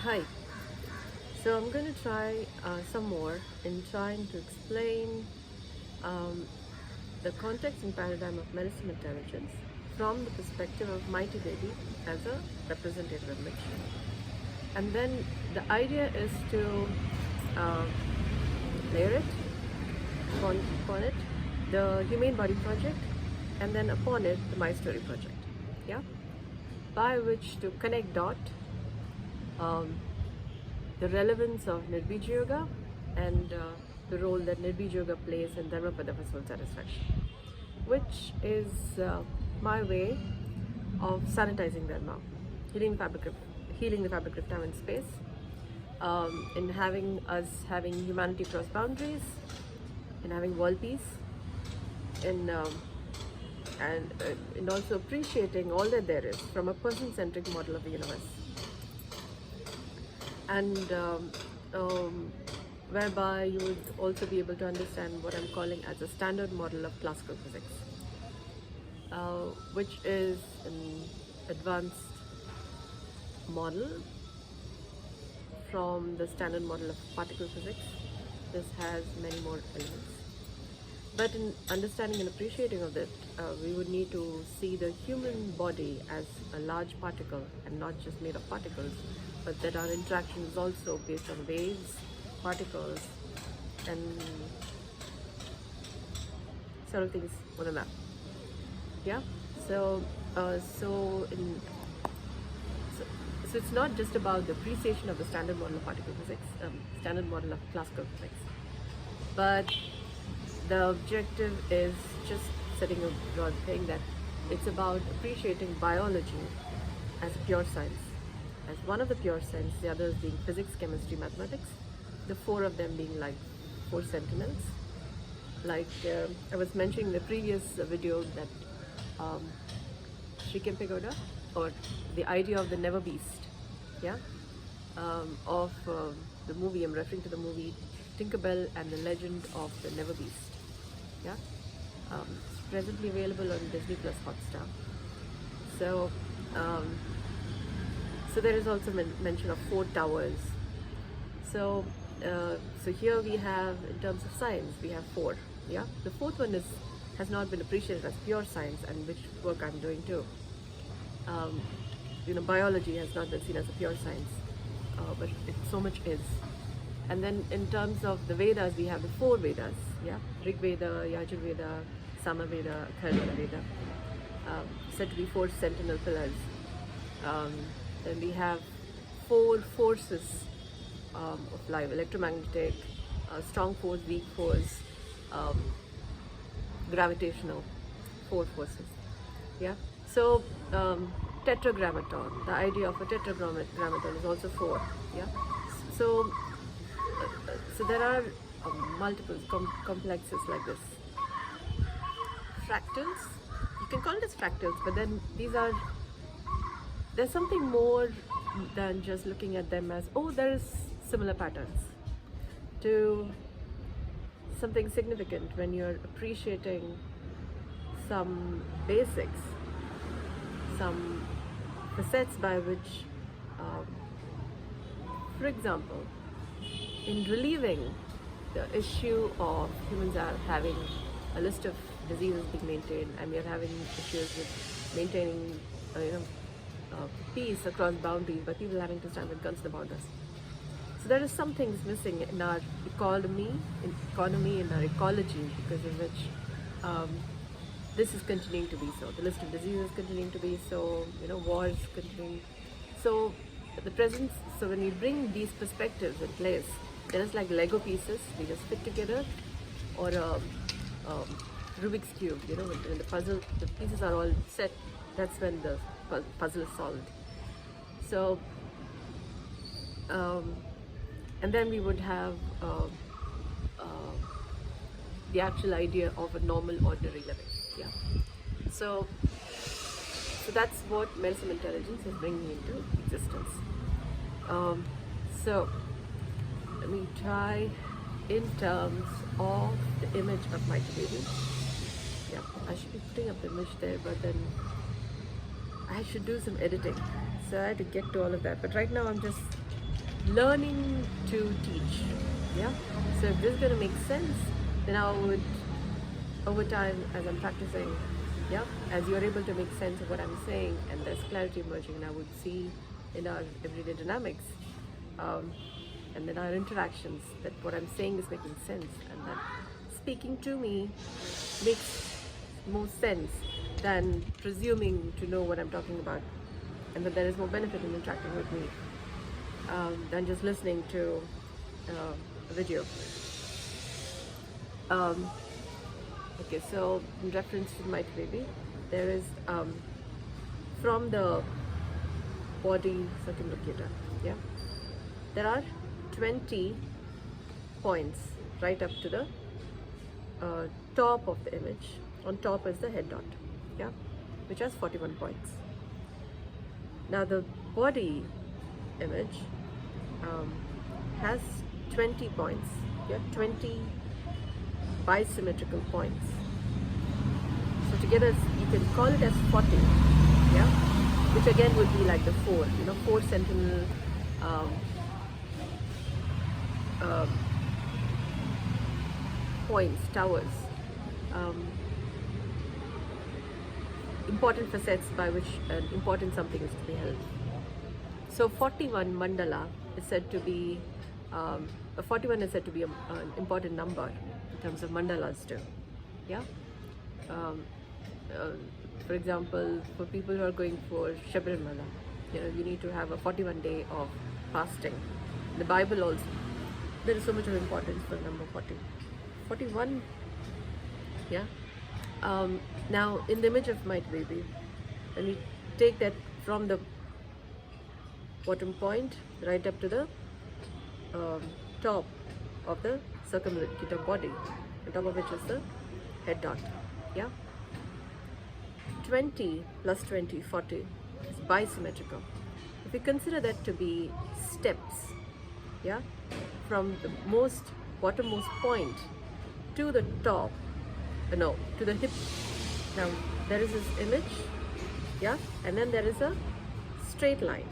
Hi. So I'm going to try some more in trying to explain um, the context and paradigm of medicine intelligence from the perspective of Mighty Baby as a representative image. And then the idea is to uh, layer it upon it, the Humane Body Project, and then upon it, the My Story Project. Yeah, by which to connect dot um, the relevance of Nirbeeja Yoga and the role that Nirbeeja Yoga plays in Dharmapada for soul satisfaction, which is my way of sanitizing Dharma, healing healing the fabric of time and space, in having us having humanity cross boundaries, in having world peace, in and also appreciating all that there is from a person-centric model of the universe, and whereby you would also be able to understand what I'm calling as a standard model of classical physics, which is an advanced model from the standard model of particle physics. This has many more elements. But in understanding and appreciating of that, we would need to see the human body as a large particle and not just made of particles, but that our interaction is also based on waves, particles, and several things on a map. Yeah. So, so in so it's not just about the appreciation of the standard model of particle physics, standard model of classical physics, but the objective is just setting a broad thing that it's about appreciating biology as a pure science, as one of the pure science, the others being physics, chemistry, mathematics, the four of them being like four sentinels. Like I was mentioning in the previous video that Sri Kempegoda, or the idea of the never beast, yeah, of the movie, I'm referring to the movie Tinkerbell and the Legend of the Never Beast. Yeah, it's presently available on Disney Plus Hotstar. So, so there is also mention of four towers. So, so here we have, in terms of science, we have four. Yeah, the fourth one has not been appreciated as pure science, and which work I'm doing too. Biology has not been seen as a pure science, but it so much is. And then in terms of the Vedas, we have the four Vedas, yeah, Rig Veda, Yajur Veda, Sama Veda, Atharvana Veda, said to be four sentinel pillars. Then we have four forces of life: electromagnetic, strong force, weak force, gravitational, four forces. Yeah. So Tetragrammaton, the idea of a tetragrammaton is also four. Yeah. So so there are multiple complexes like this. Fractals, you can call it as fractals, but then there's something more than just looking at them as, oh, there is similar patterns, to something significant when you're appreciating some basics, some facets by which, for example, in relieving the issue of humans are having a list of diseases being maintained, and we are having issues with maintaining peace across boundaries, but people having to stand with guns in the borders. So there is some things missing in our economy, in our ecology, because of which this is continuing to be so. The list of diseases continuing to be so, wars continuing. So the presence, so when we bring these perspectives in place, there is like Lego pieces, we just fit together, or Rubik's Cube, when the pieces are all set, that's when the puzzle is solved. So, and then we would have the actual idea of a normal, ordinary living. Yeah. So that's what medicine intelligence is bringing into existence. So let me try in terms of the image of Mighty Baby. Yeah, I should be putting up the image there, but then I should do some editing. So I had to get to all of that. But right now I'm just learning to teach. Yeah. So if this is going to make sense, then I would, over time, as I'm practicing, yeah, as you're able to make sense of what I'm saying, and there's clarity emerging, and I would see in our everyday dynamics, um, and then our interactions, that what I'm saying is making sense, and that speaking to me makes more sense than presuming to know what I'm talking about, and that there is more benefit in interacting with me than just listening to a video. Okay, so in reference to my baby, there is from the body circumlocutor, yeah, there are 20 points right up to the top of the image. On top is the head dot, yeah, which has 41 points. Now the body image has 20 points, yeah, 20 bisymmetrical points. So together you can call it as 40, yeah, which again would be like the 4, you know, 4 sentinel points, towers, important facets by which an important something is to be held. So 41 mandala is said to be 41 is said to be an important number in terms of mandalas too. Yeah. For example, for people who are going for Shabrimala, you know, you need to have a 41 day of fasting. The Bible also, there is so much of importance for number 40. 41, yeah. Now, in the image of my baby, when we take that from the bottom point right up to the top of the circumlocutor body, on top of which is the head dot, yeah. 20 plus 20, 40 is bisymmetrical. If we consider that to be steps, yeah, from the bottommost point to the top, to the hip. Now there is this image, yeah, and then there is a straight line,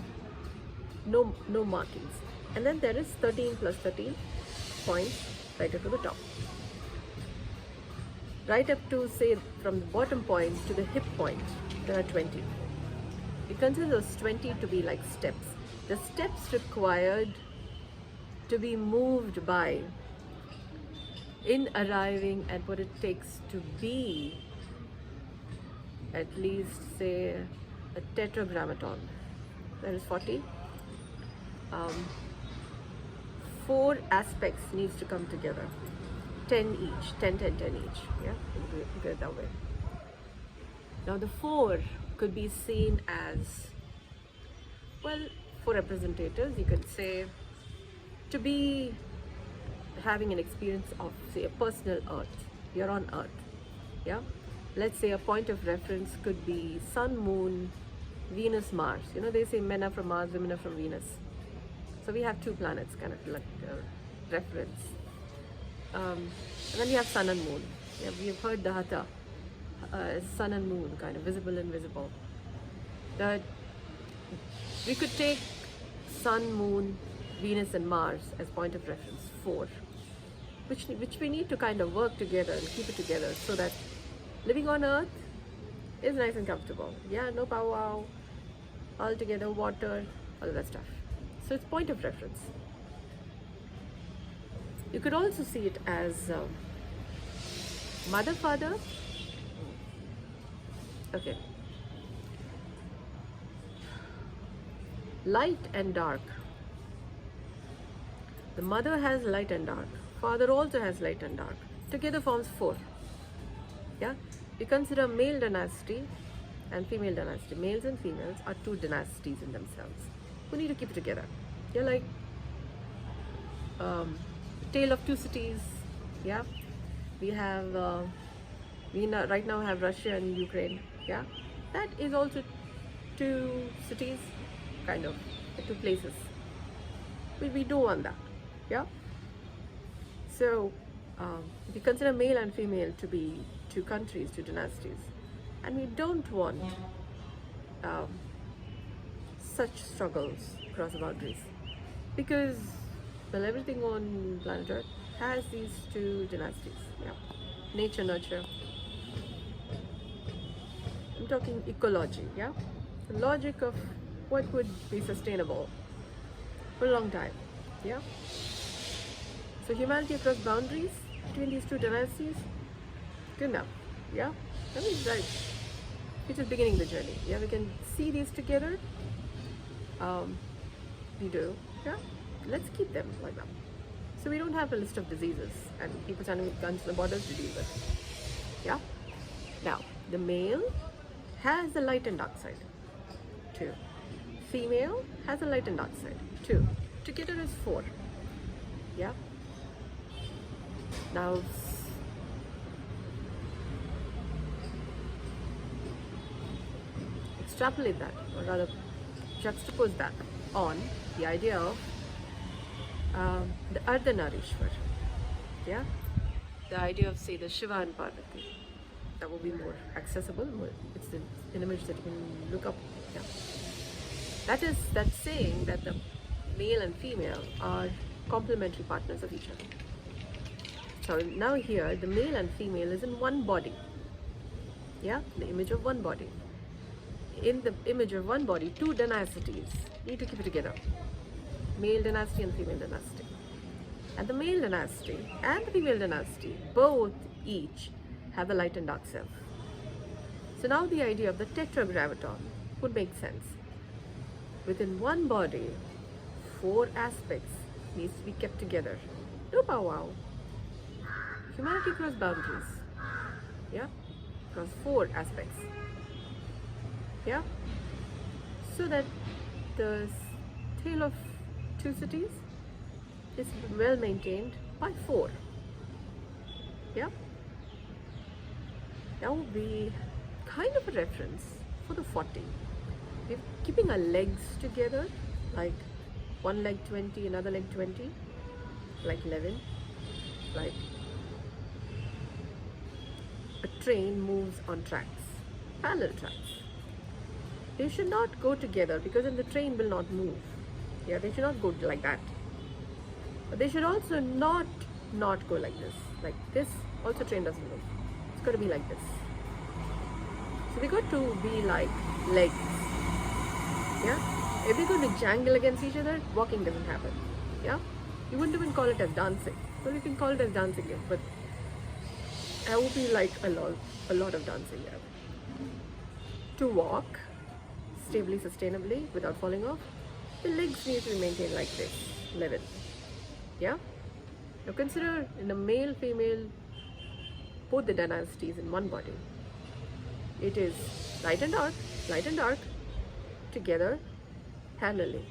no markings, and then there is 13 plus 13 points right up to the top. Right up to, say, from the bottom point to the hip point, there are 20. We consider those 20 to be like steps. The steps required to be moved by in arriving at what it takes to be at least, say, a tetragrammaton. That is 40. 4 aspects needs to come together. 10 each, 10, 10, 10 each. Yeah, you get it that way. Now the 4 could be seen as, well, for representatives, you could say, to be having an experience of, say, a personal earth. You're on earth, yeah. Let's say a point of reference could be Sun, Moon, Venus, Mars. You know, they say men are from Mars, women are from Venus. So we have 2 planets, kind of like reference. And then we have Sun and Moon. Yeah, we have heard the Hatha as Sun and Moon, kind of visible and invisible. That we could take Sun, Moon, Venus and Mars as point of reference, 4, which we need to kind of work together and keep it together so that living on earth is nice and comfortable. Yeah, no powwow, all together, water, all of that stuff. So it's point of reference. You could also see it as mother, father. Okay. Light and dark. The mother has light and dark. Father also has light and dark. Together forms 4. Yeah. We consider male dynasty and female dynasty. Males and females are 2 dynasties in themselves. We need to keep it together. You're like tale of 2 cities. Yeah. We have right now have Russia and Ukraine. Yeah. That is also 2 cities, kind of 2 places. We don't want that. Yeah. So if you consider male and female to be 2 countries, 2 dynasties, and we don't want such struggles across the boundaries. because, well, everything on planet Earth has these two dynasties. Yeah, nature, nurture. I'm talking ecology. Yeah, the logic of what would be sustainable for a long time. Yeah. So humanity across boundaries between these two dynasties, good enough. Yeah, I mean, right. We're just beginning the journey. Yeah, we can see these together. We do. Yeah, let's keep them like that. So we don't have a list of diseases and people standing with guns on the borders to deal with. Yeah. Now, the male has a light and dark side. 2. Female has a light and dark side. 2. Together is 4. Yeah. Now, extrapolate that, or rather juxtapose that on the idea of the Ardhanarishwar. Yeah, the idea of, say, the Shiva and Parvati. That will be more accessible. It's an image that you can look up. Yeah. That's saying that the male and female are complementary partners of each other. So now here, the male and female is in one body. Yeah, the image of one body. In the image of one body, two dynasties need to keep it together. Male dynasty and female dynasty. And the male dynasty and the female dynasty, both each have a light and dark self. So now the idea of the Tetragrammaton would make sense. Within one body, 4 aspects needs to be kept together. No powwow. Humanity across boundaries. Yeah? Across 4 aspects. Yeah? So that the tale of 2 cities is well maintained by 4. Yeah? That would be kind of a reference for the 40. We're keeping our legs together, like one leg 20, another leg 20, like 11, like a train moves on tracks, parallel tracks. They should not go together because then the train will not move. Yeah, they should not go like that. But they should also not go like this. Like this, also train doesn't move. It's got to be like this. So we got to be like legs. Yeah? If we're going to jangle against each other, walking doesn't happen. Yeah? You wouldn't even call it as dancing. Well, you can call it as dancing, but I would be like a lot of dancing. Yeah. To walk stably, sustainably, without falling off, the legs need to be maintained like this, 11. Yeah? Now consider in a male, female, both the dynasties in one body. It is light and dark, together, parallelly,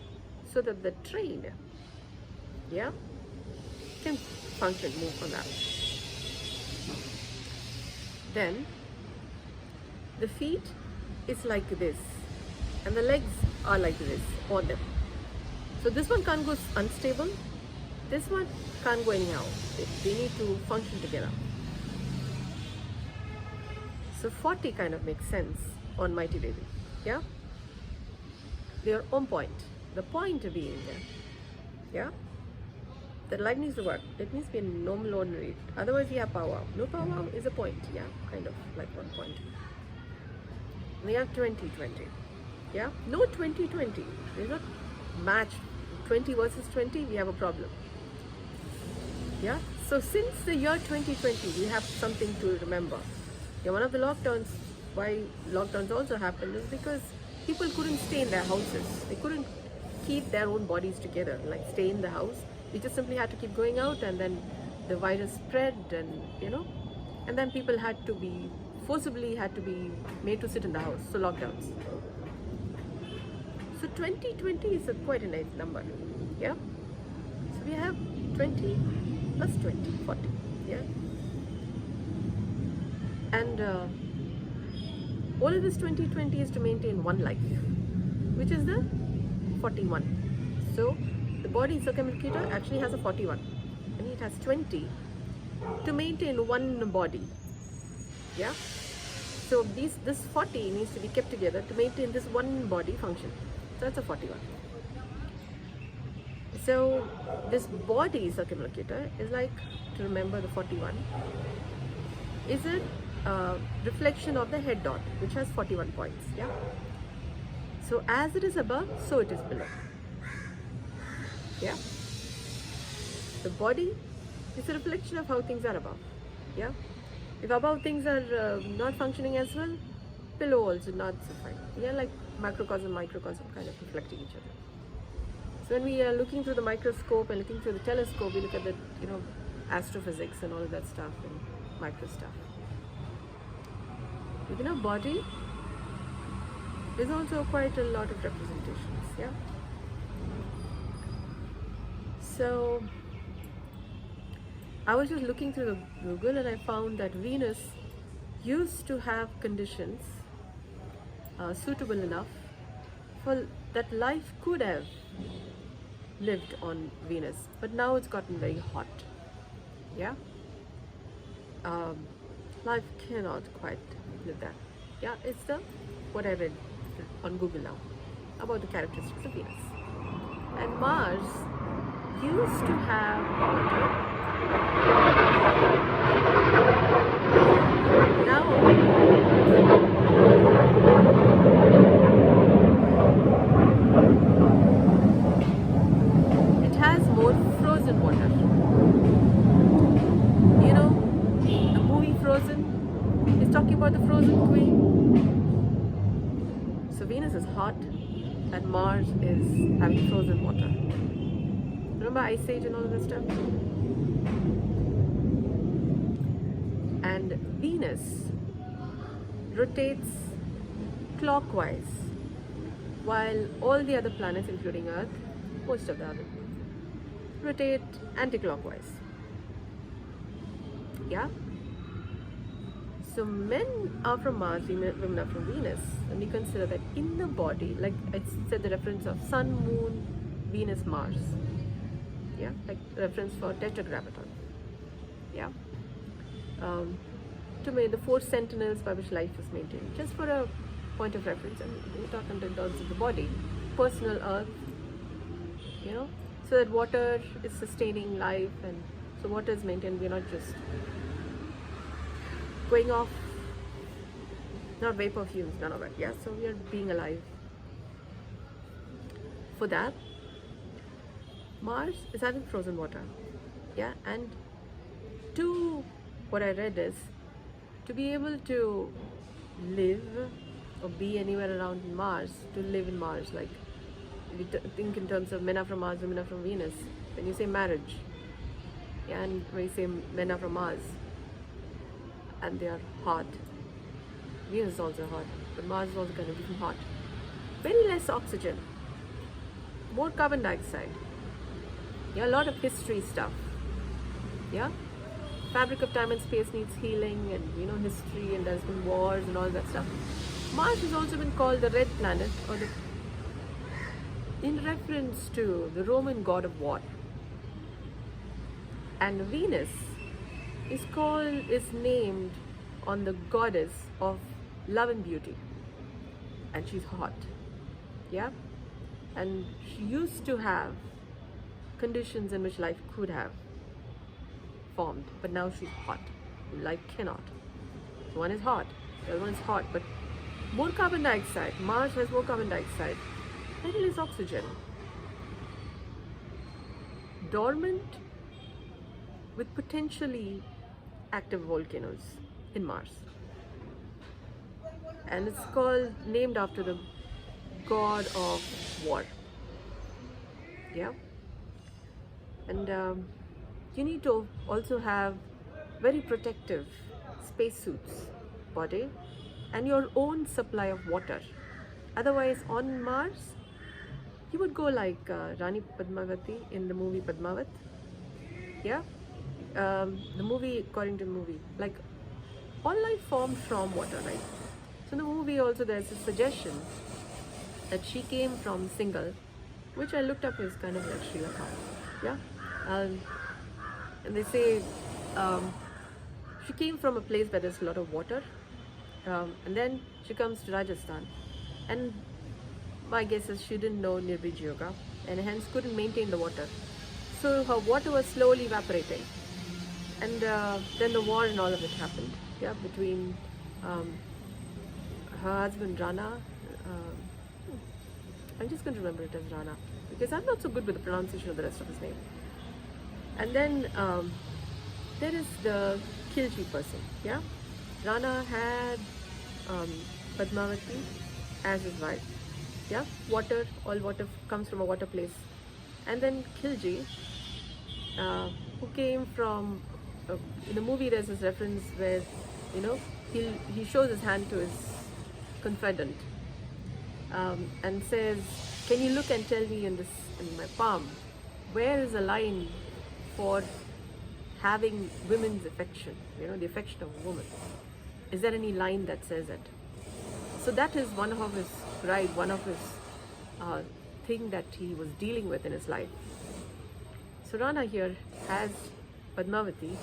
so that the train, yeah, can function, move on that. Then, the feet is like this, and the legs are like this on them. So this one can't go unstable, this one can't go anyhow. They need to function together. So 40 kind of makes sense on Mighty Devi. Yeah? They are on point. The point being, yeah? The light needs to work. It needs to be a normal, ordinary. Otherwise, you have powwow. No powwow is a point. Yeah? Kind of like one point. We have 20-20. Yeah? No 20-20. There's not match 20 versus 20. We have a problem. Yeah? So since the year 2020, we have something to remember. Yeah, one of the lockdowns, why lockdowns also happened is because people couldn't stay in their houses. They couldn't keep their own bodies together, like stay in the house. We just simply had to keep going out, and then the virus spread, and and then people forcibly had to be made to sit in the house. So lockdowns. So 2020 is quite a nice number. Yeah. So we have 20 plus 20, 40. Yeah. And all of this 2020 is to maintain one life, which is the 41. So the body circumlocutor actually has a 41, and it has 20 to maintain one body. Yeah. So this 40 needs to be kept together to maintain this one body function. So that's a 41. So this body circumlocutor is like, to remember the 41, is a reflection of the head dot, which has 41 points. Yeah. So as it is above, so it is below. Yeah. The body is a reflection of how things are above. Yeah. If above things are not functioning as well, below also not so fine. Yeah, like macrocosm, microcosm kind of reflecting each other. So when we are looking through the microscope and looking through the telescope, we look at the astrophysics and all of that stuff and micro stuff. Within our body, there's also quite a lot of representations. Yeah. So I was just looking through the Google and I found that Venus used to have conditions suitable enough for that life could have lived on Venus, but now it's gotten very hot. Yeah. Life cannot quite live that. Yeah, it's what I read on Google now about the characteristics of Venus. And Mars used to have water. Now it has more frozen water. You know, the movie Frozen is talking about the frozen queen. So Venus is hot and Mars is having frozen water. Remember Ice Age and all of that stuff? And Venus rotates clockwise while all the other planets, including Earth, most of the other, rotate anti-clockwise. Yeah? So men are from Mars, women are from Venus, and we consider that in the body, like I said, the reference of Sun, Moon, Venus, Mars. Yeah, like reference for Tetragrammaton. Yeah. To me, the 4 sentinels by which life is maintained. Just for a point of reference, and we talk in terms of the body, personal Earth. So that water is sustaining life, and so water is maintained. We're not just going off, not vapor fumes, none of it. Yeah, so we are being alive. For that, Mars is having frozen water. Yeah, and what I read is, to be able to live or be anywhere around Mars, to live in Mars, like if you think in terms of men are from Mars, women are from Venus, when you say marriage, yeah, and when you say men are from Mars, and they are hot. Venus is also hot, but Mars is also kind of hot. Very less oxygen, more carbon dioxide. Yeah, a lot of history stuff. Yeah, fabric of time and space needs healing, and history, and there's been wars and all that stuff. Mars has also been called the red planet, in reference to the Roman god of war. And Venus is named on the goddess of love and beauty, and she's hot. Yeah, and she used to have conditions in which life could have formed, but now she's hot. Life cannot. One is hot, the other one is hot, but more carbon dioxide. Mars has more carbon dioxide, very less oxygen, dormant with potentially active volcanoes in Mars, and it's named after the god of war. Yeah, and you need to also have very protective spacesuits, body, and your own supply of water. Otherwise, on Mars, you would go like Rani Padmavati in the movie Padmavat. Yeah. The movie, according to the movie, like all life formed from water, right? So in the movie also there's a suggestion that she came from Singal, which I looked up is kind of like Sri Lanka. Yeah, and they say she came from a place where there's a lot of water, and then she comes to Rajasthan, and my guess is she didn't know Nirbeeja Yoga, and hence couldn't maintain the water. So her water was slowly evaporating. And then the war and all of it happened, yeah, between um, her husband Rana. I'm just going to remember it as Rana because I'm not so good with the pronunciation of the rest of his name. And then there is the Khilji person, yeah. Rana had Padmavati as his wife, yeah. Water, all water comes from a water place. And then Khilji, who came from, in the movie there's this reference where, you know, he shows his hand to his confidant and says, can you look and tell me in my palm, where is a line for having women's affection, you know, the affection of a woman? Is there any line that says it? So that is one of his pride, one of his thing that he was dealing with in his life. So Rana here has Padmavati,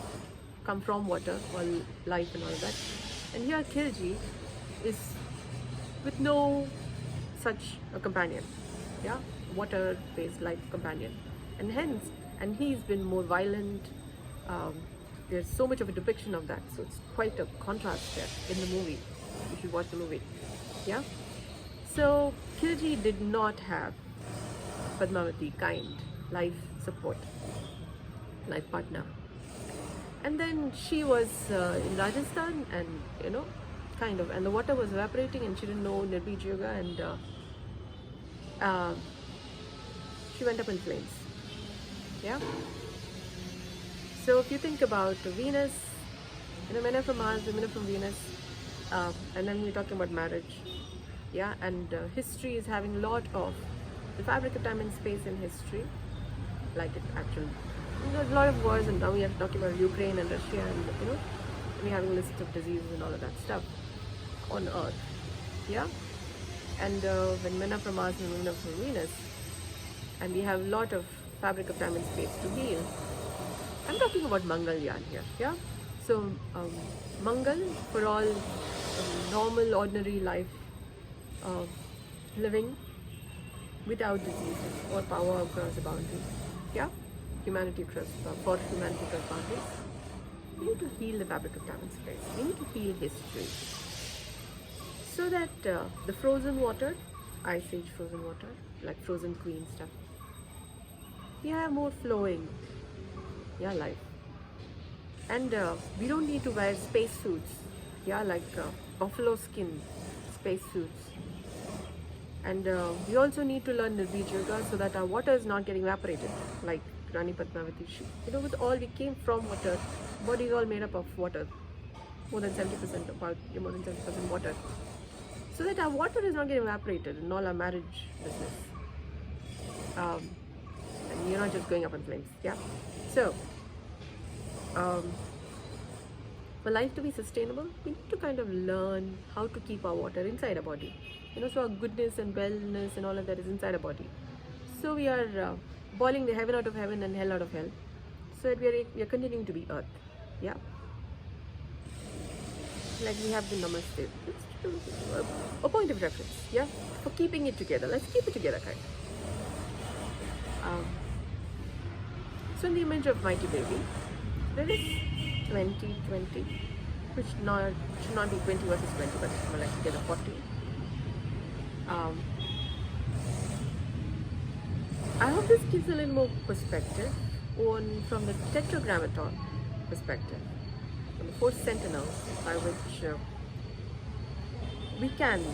come from water, all life and all that. And here Khilji is with no such a companion, yeah, water-based life companion. And hence, and he's been more violent. There's so much of a depiction of that. So it's quite a contrast there in the movie. You should watch the movie, yeah. So Khilji did not have Padmavati, kind, life support, life partner. And then she was in Rajasthan, and you know, kind of, and the water was evaporating, and she didn't know Nirbeeja Yoga, and she went up in flames. Yeah. So if you think about Venus, you know, men are from Mars, women are from Venus, and then we're talking about marriage. Yeah, and history is having a lot of the fabric of time and space in history, like it actually. There's a lot of wars, and now we are talking about Ukraine and Russia, and you know, we're having a list of diseases and all of that stuff on Earth, yeah. And when men are from Mars and women are from Venus, and we have a lot of fabric of time and space to heal. I'm talking about Mangalyan here, yeah. So Mangal for all normal, ordinary life, living without diseases or power across the boundaries, yeah. Humanity across, for humanity across boundaries. We need to heal the fabric of time and space. We need to heal history. So that the frozen water, Ice Age frozen water, like Frozen Queen stuff, we have more flowing, yeah, life. And we don't need to wear space suits, yeah, like buffalo skin space suits. And we also need to learn Nirbeeja Yoga so that our water is not getting evaporated, like Rani Padmavati. You know, with all, we came from water. Body is all made up of water. More than 70%, about more than 70% water. So that our water is not getting evaporated in all our marriage business. And you're not just going up in flames, yeah? So, for life to be sustainable, we need to kind of learn how to keep our water inside our body. You know, so our goodness and wellness and all of that is inside our body. So we are boiling the heaven out of heaven and hell out of hell, so that we are continuing to be earth, yeah. Like we have the namaste, a point of reference, yeah, for keeping it together. Let's keep it together, kind of. So in the image of mighty baby, there is 20-20, which should not be 20 versus 20, but it's more like together 40. I hope this gives a little more perspective from the Tetragrammaton perspective, from the 4 sentinels by which we can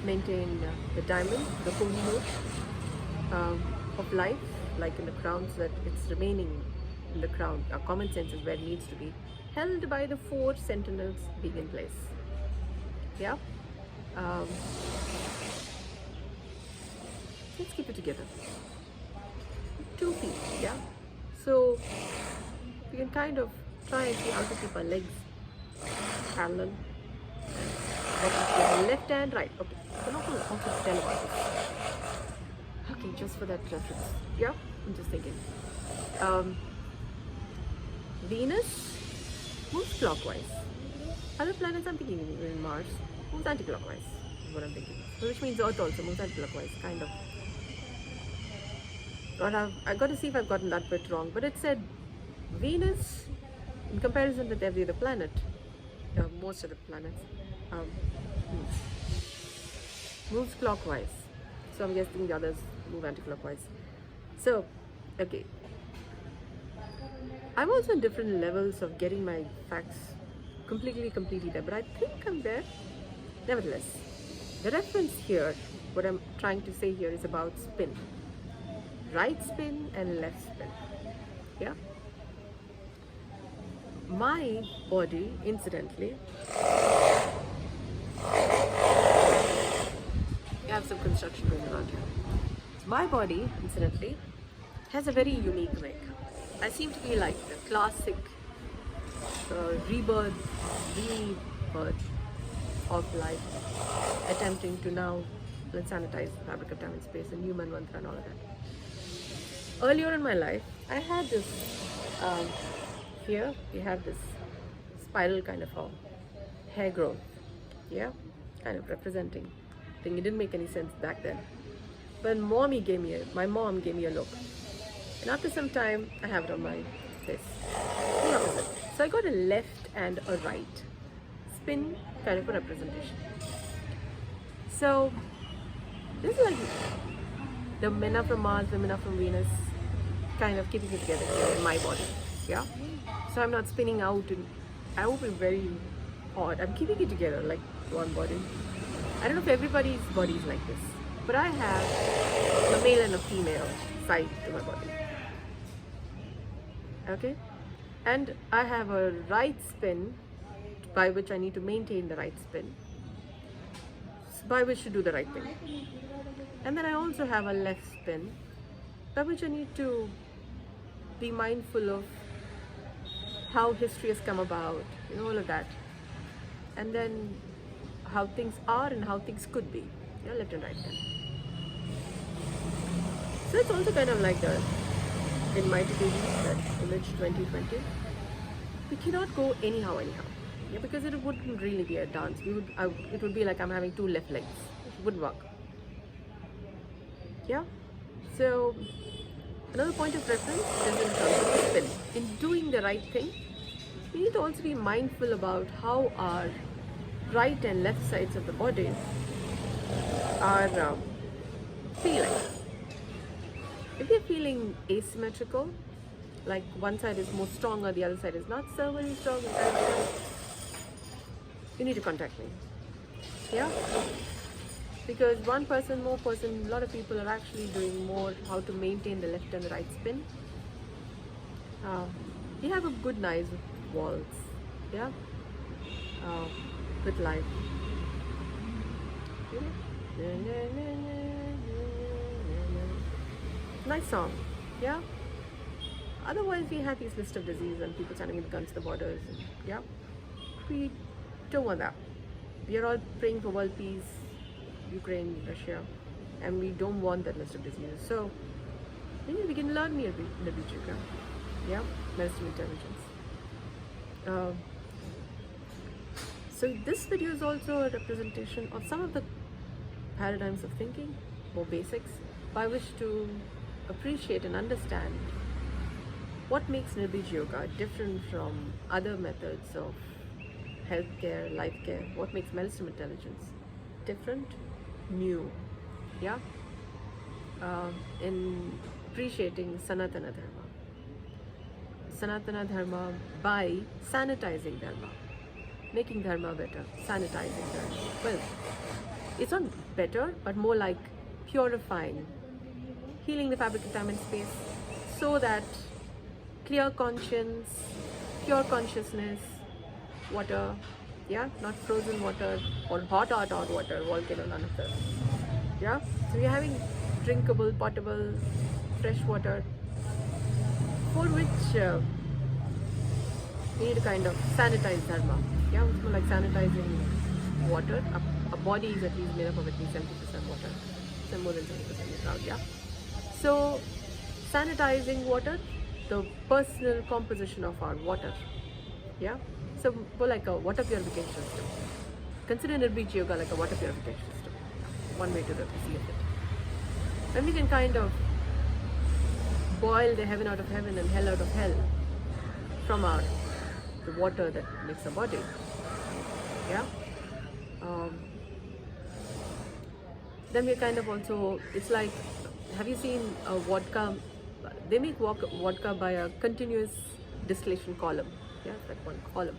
maintain the diamond, the kohinoor of life, like in the crown, so that it's remaining in the crown. Our common sense is where it needs to be, held by the 4 sentinels being in place. Yeah. Let's keep it together. 2 feet, yeah. So we can kind of try and see how to keep our legs parallel. Left and right. Okay. So not how to tell about it. Okay, just for that reference. Yeah, I'm just thinking. Venus moves clockwise. Other planets I'm thinking in Mars moves anti-clockwise. Is what I'm thinking. Which means Earth also moves anti-clockwise, kind of. I got to see if I've gotten that bit wrong, but it said Venus, in comparison with every other planet, most of the planets, um, moves clockwise. So I'm guessing the others move anti-clockwise. So, okay. I'm also in different levels of getting my facts completely there, but I think I'm there. Nevertheless, the reference here, what I'm trying to say here is about spin. Right spin and left spin. Yeah? My body, incidentally, you have some construction going around here. My body, incidentally, has a very unique way. I seem to be like the classic rebirth of life, attempting to now, let's sanitize the fabric of time and space, the human mantra and all of that. Earlier in my life, I had this, here we have this spiral kind of a hair growth, yeah, kind of representing. I think it didn't make any sense back then. But my mom gave me a look. And after some time, I have it on my face. The opposite. So I got a left and a right spin kind of a representation. So this is like the men are from Mars, women are from Venus, kind of keeping it together in my body. Yeah. So I'm not spinning out, and I hope it's very odd. I'm keeping it together like one body. I don't know if everybody's body is like this, but I have a male and a female side to my body. Okay, and I have a right spin by which I need to maintain the right spin, by which to do the right thing. And then I also have a left spin by which I need to be mindful of how history has come about, all of that. And then how things are and how things could be, left and right then. So it's also kind of like in my TV, that image 2020, we cannot go anyhow, because it wouldn't really be a dance. It would be like I'm having two left legs. It wouldn't work. Yeah. So another point of reference is in terms of spin. In doing the right thing, we need to also be mindful about how our right and left sides of the body are feeling. If you're feeling asymmetrical, like one side is more stronger, the other side is not so very strong, you need to contact me. Yeah? Because one person, a lot of people are actually doing more how to maintain the left and the right spin. You have a good nice waltz, yeah? With life. Nice song, yeah? Otherwise, we have these list of disease and people standing against the borders, yeah? We don't want that. We are all praying for world peace, Ukraine, Russia, and we don't want that list of diseases. So, we can learn Nirbeeja Yoga, yeah? Medicine intelligence. So this video is also a representation of some of the paradigms of thinking, more basics, by which to appreciate and understand what makes Nirbeeja Yoga different from other methods of healthcare, life care, what makes medicine intelligence different, new, yeah? In appreciating Sanatana Dharma. Sanatana Dharma by sanitizing Dharma. Making Dharma better, sanitizing Dharma. Well, it's not better, but more like purifying, healing the fabric of time and space, so that clear conscience, pure consciousness, water, yeah, not frozen water or hot water, volcano, none of that, yeah. So we're having drinkable, potable, fresh water, for which we need to kind of sanitize Dharma. Yeah, it's more like sanitizing water. A body is at least made up of at least 70% water, so more than 70% is out, yeah. So sanitizing water, the personal composition of our water, yeah. So more like a water purification system. Consider Nirbeeja Yoga like a water purification system. One way to perceive it. Then we can kind of boil the heaven out of heaven and hell out of hell from the water that makes our body. Yeah. Then we're kind of also, it's like, have you seen vodka? They make vodka by a continuous distillation column. Yeah, that one column,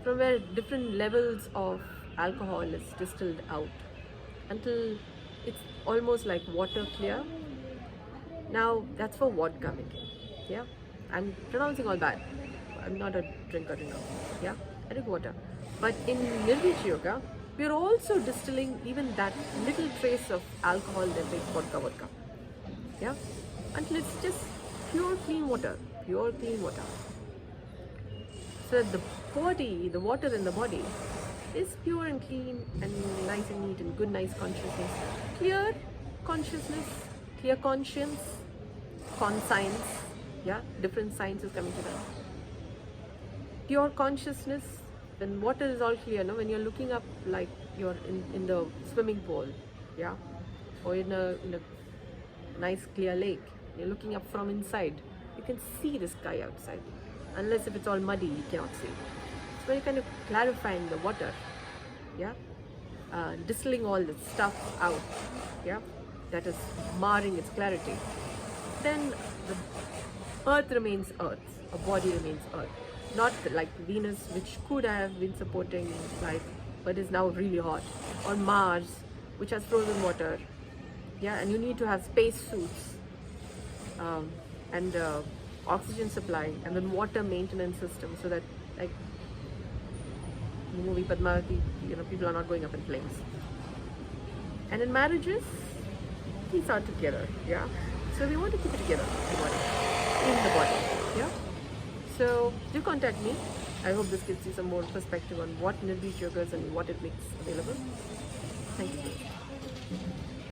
from where different levels of alcohol is distilled out until it's almost like water clear. Now that's for vodka making. Yeah, I'm pronouncing all bad. I'm not a drinker, Yeah, I drink water. But in Nirbeeja Yoga, we're also distilling even that little trace of alcohol that makes vodka. Yeah, until it's just pure clean water. Pure clean water. So that the body, the water in the body, is pure and clean and nice and neat and good, nice consciousness. Clear consciousness, clear conscience, conscience. Yeah, different sciences coming to that. Pure consciousness, when water is all clear, when you're looking up, like you're in the swimming pool, yeah, or in a nice clear lake, you're looking up from inside, you can see the sky outside, unless if it's all muddy, you cannot see. So you're kind of clarifying the water, yeah, distilling all the stuff out, yeah, that is marring its clarity. Then the earth remains earth, a body remains earth. Not like Venus, which could have been supporting life, but is now really hot. Or Mars, which has frozen water. Yeah, and you need to have space suits and oxygen supply, and then water maintenance system, so that, like the movie Padmavati, people are not going up in flames. And in marriages, these are together. Yeah, so we want to keep it together, in the body. Yeah. So do contact me. I hope this gives you some more perspective on what Nirbeeja Yoga is and what it makes available. Thank you.